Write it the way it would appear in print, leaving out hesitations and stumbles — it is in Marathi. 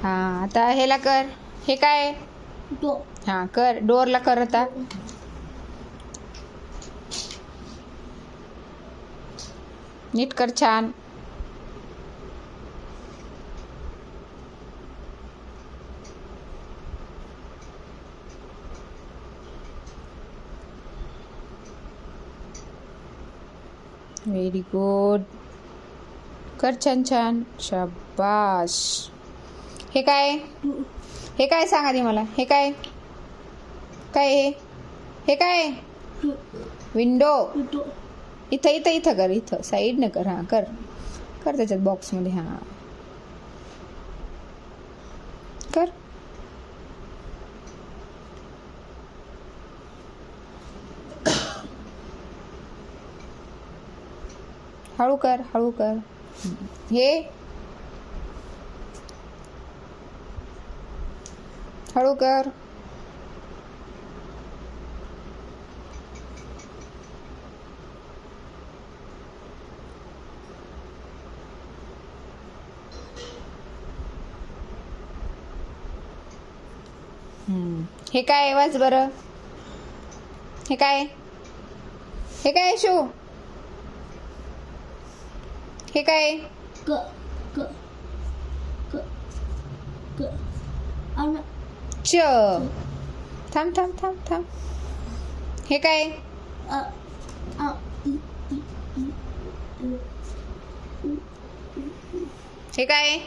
हा आता ह्याला कर. हे काय? हा कर. डोरला कर आता. नीट कर. छान. Very good. कर छान छान. शाबास. हे काय? हे काय सांग आधी मला. हे काय? काय हे? हे काय? विंडो. इथं इथं इथं कर. इथं साईडनं कर. हां कर. कर त्याच्यात बॉक्समध्ये. हां कर. हळू कर. हळू कर. हे हळू कर. हे काय? वाच बरं. हे काय? हे काय शू? हे काय? च. थांब थांब थांब थांब. हे काय? हे काय?